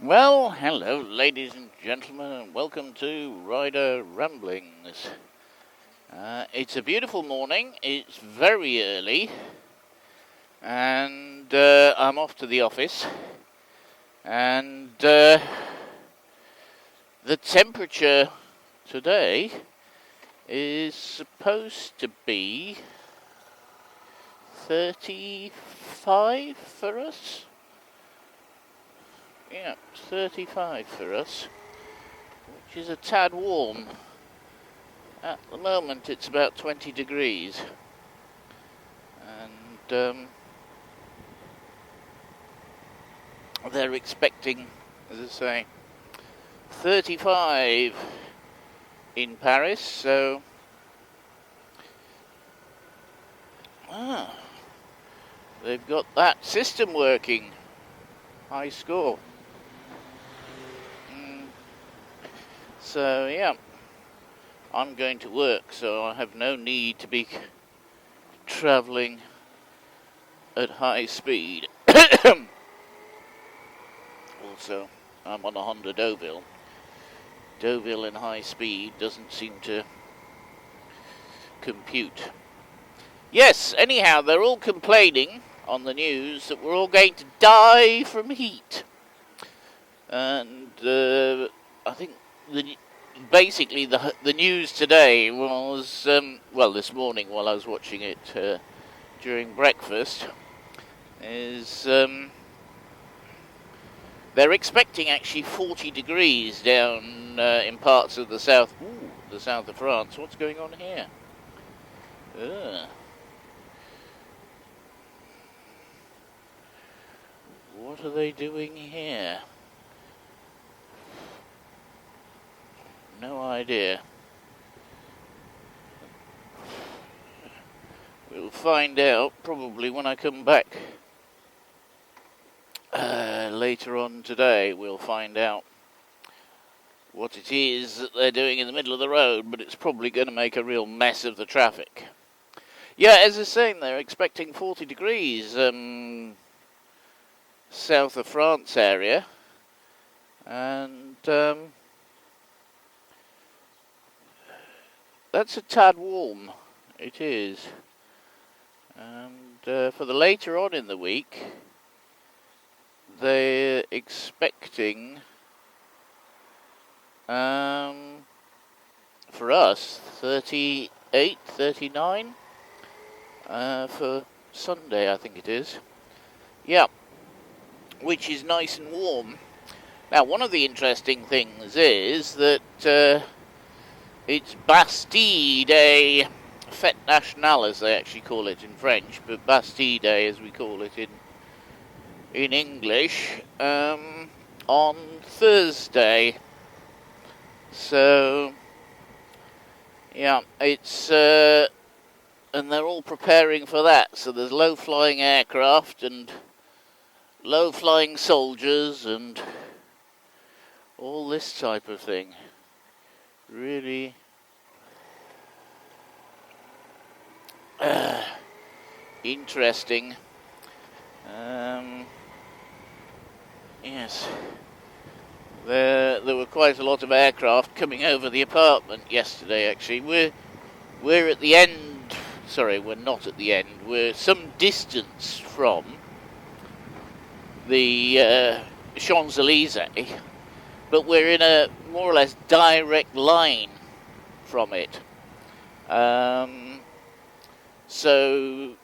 Well, hello ladies and gentlemen, and welcome to Rider Ramblings. It's a beautiful morning, it's very early, and I'm off to the office, and the temperature today is supposed to be 35 for us. Yeah, 35 for us, which is a tad warm. At the moment it's about 20 degrees. And they're expecting, as I say, 35 in Paris, so they've got that system working. High score. So yeah, I'm going to work, so I have no need to be travelling at high speed. Also, I'm on a Honda Deauville. Deauville in high speed doesn't seem to compute. Yes, anyhow, they're all complaining on the news that we're all going to die from heat. And I think basically the news today was, well, this morning while I was watching it during breakfast, is they're expecting actually 40 degrees down in parts of the south of France. What's going on here? What are they doing here? No idea. We'll find out probably when I come back later on today. We'll find out what it is that they're doing in the middle of the road, but it's probably going to make a real mess of the traffic. Yeah, as I was saying, they're expecting 40 degrees south of France area, and that's a tad warm. It is. And for the later on in the week, they're expecting for us 38, 39 for Sunday, I think it is. Yeah, which is nice and warm. Now, one of the interesting things is that it's Bastille Day, Fête Nationale as they actually call it in French, but Bastille Day as we call it in English, on Thursday. So, yeah, it's, and they're all preparing for that. So there's low-flying aircraft and low-flying soldiers and all this type of thing. Really interesting. Yes, there were quite a lot of aircraft coming over the apartment yesterday. Actually, we're at the end. Sorry, we're not at the end. We're some distance from the Champs-Élysées, but we're in a more or less direct line from it. So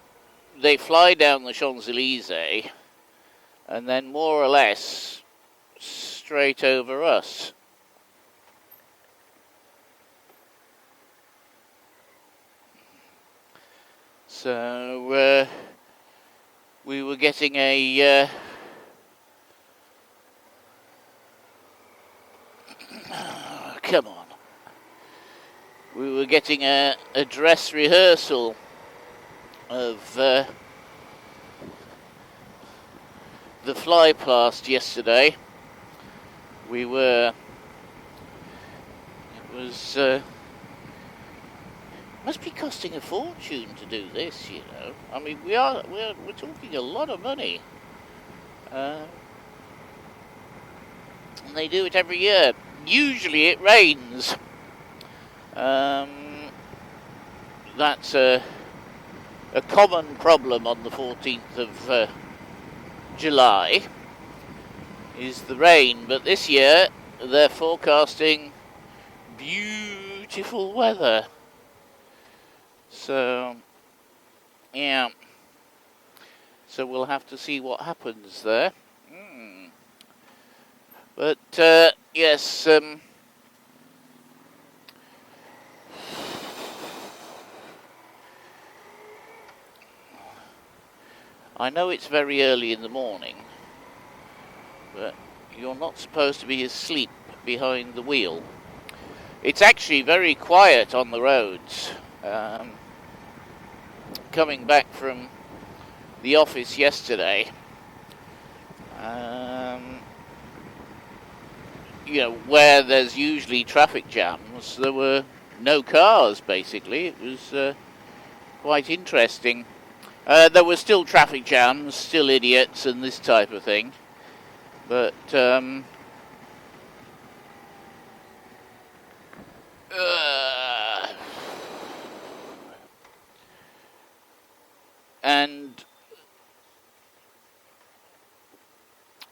they fly down the Champs-Élysées and then more or less straight over us. So we were getting a come on. We were getting a dress rehearsal of the fly past yesterday. We were. It was. Must be costing a fortune to do this, you know. I mean, we're talking a lot of money. And they do it every year. Usually it rains. That's a common problem on the 14th of July, is the rain. But this year they're forecasting beautiful weather. So, yeah. So we'll have to see what happens there. But, yes, I know it's very early in the morning, but you're not supposed to be asleep behind the wheel. It's actually very quiet on the roads. Coming back from the office yesterday, you know, where there's usually traffic jams, there were no cars, basically. It was quite interesting. There were still traffic jams, still idiots and this type of thing. But, and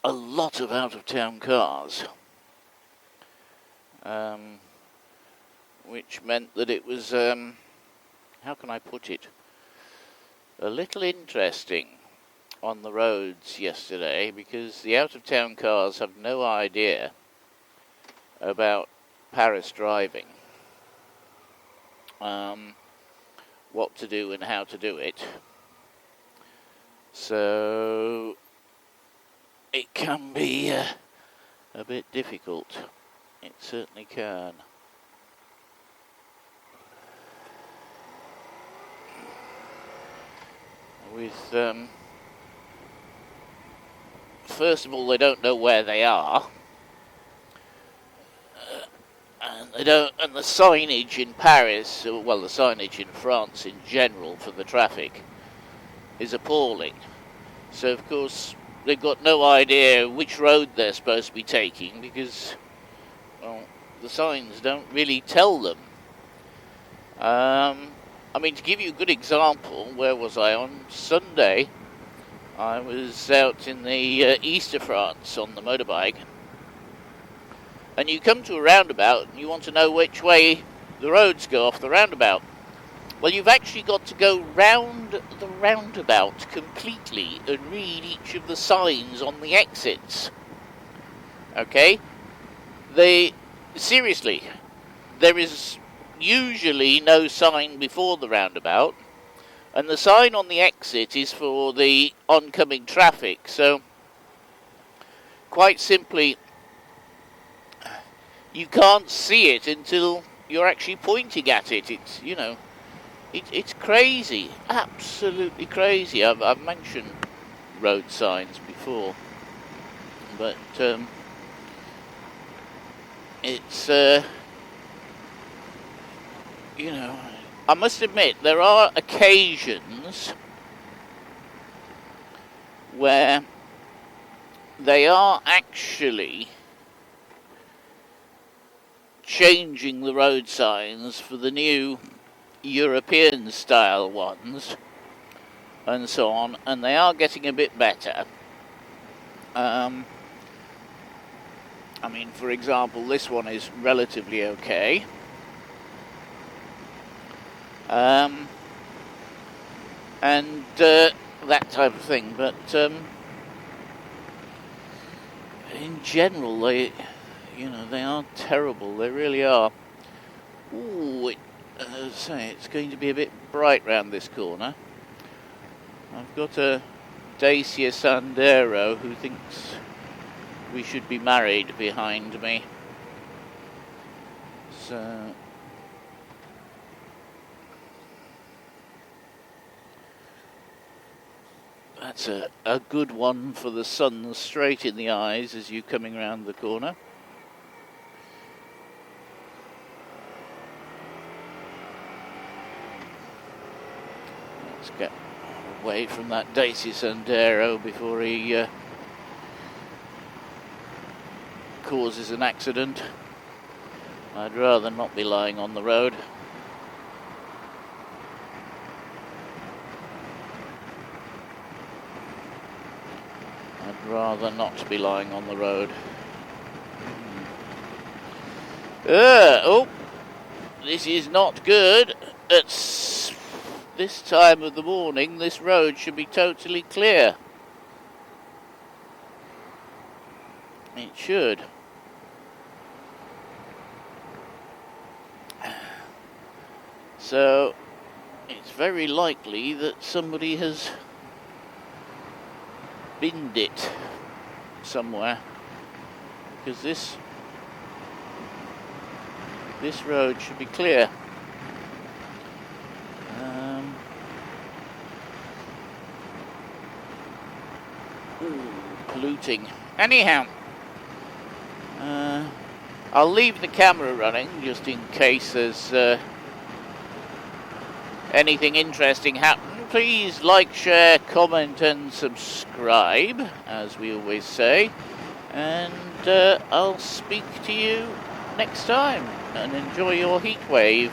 a lot of out-of-town cars, which meant that it was, how can I put it, a little interesting on the roads yesterday, because the out-of-town cars have no idea about Paris driving, what to do and how to do it. So it can be a bit difficult. It certainly can. With, first of all, they don't know where they are, and the signage in Paris, well, the signage in France in general for the traffic is appalling. So, of course, they've got no idea which road they're supposed to be taking, because, well, the signs don't really tell them. I mean, to give you a good example, where was I? On Sunday, I was out in the east of France on the motorbike, and you come to a roundabout and you want to know which way the roads go off the roundabout. Well, you've actually got to go round the roundabout completely and read each of the signs on the exits. Okay? Seriously, there is usually no sign before the roundabout, and the sign on the exit is for the oncoming traffic. So, quite simply, you can't see it until you're actually pointing at it. It's, you know, it's crazy, absolutely crazy. I've mentioned road signs before, but it's you know, I must admit there are occasions where they are actually changing the road signs for the new European style ones and so on, and they are getting a bit better. I mean, for example, this one is relatively okay. And that type of thing, but in general, they are terrible. They really are. Ooh, it's going to be a bit bright round this corner. I've got a Dacia Sandero who thinks we should be married behind me. So that's a good one for the sun straight in the eyes as you're coming round the corner. Let's get away from that Dacia Sandero before he causes an accident. I'd rather not be lying on the road. I'd rather not be lying on the road. Oh, this is not good. At this time of the morning, this road should be totally clear. It should. So, it's very likely that somebody has binned it somewhere, because this road should be clear. Polluting. Anyhow, I'll leave the camera running just in case there's anything interesting happen. Please like, share, comment and subscribe, as we always say. And I'll speak to you next time, and enjoy your heat wave.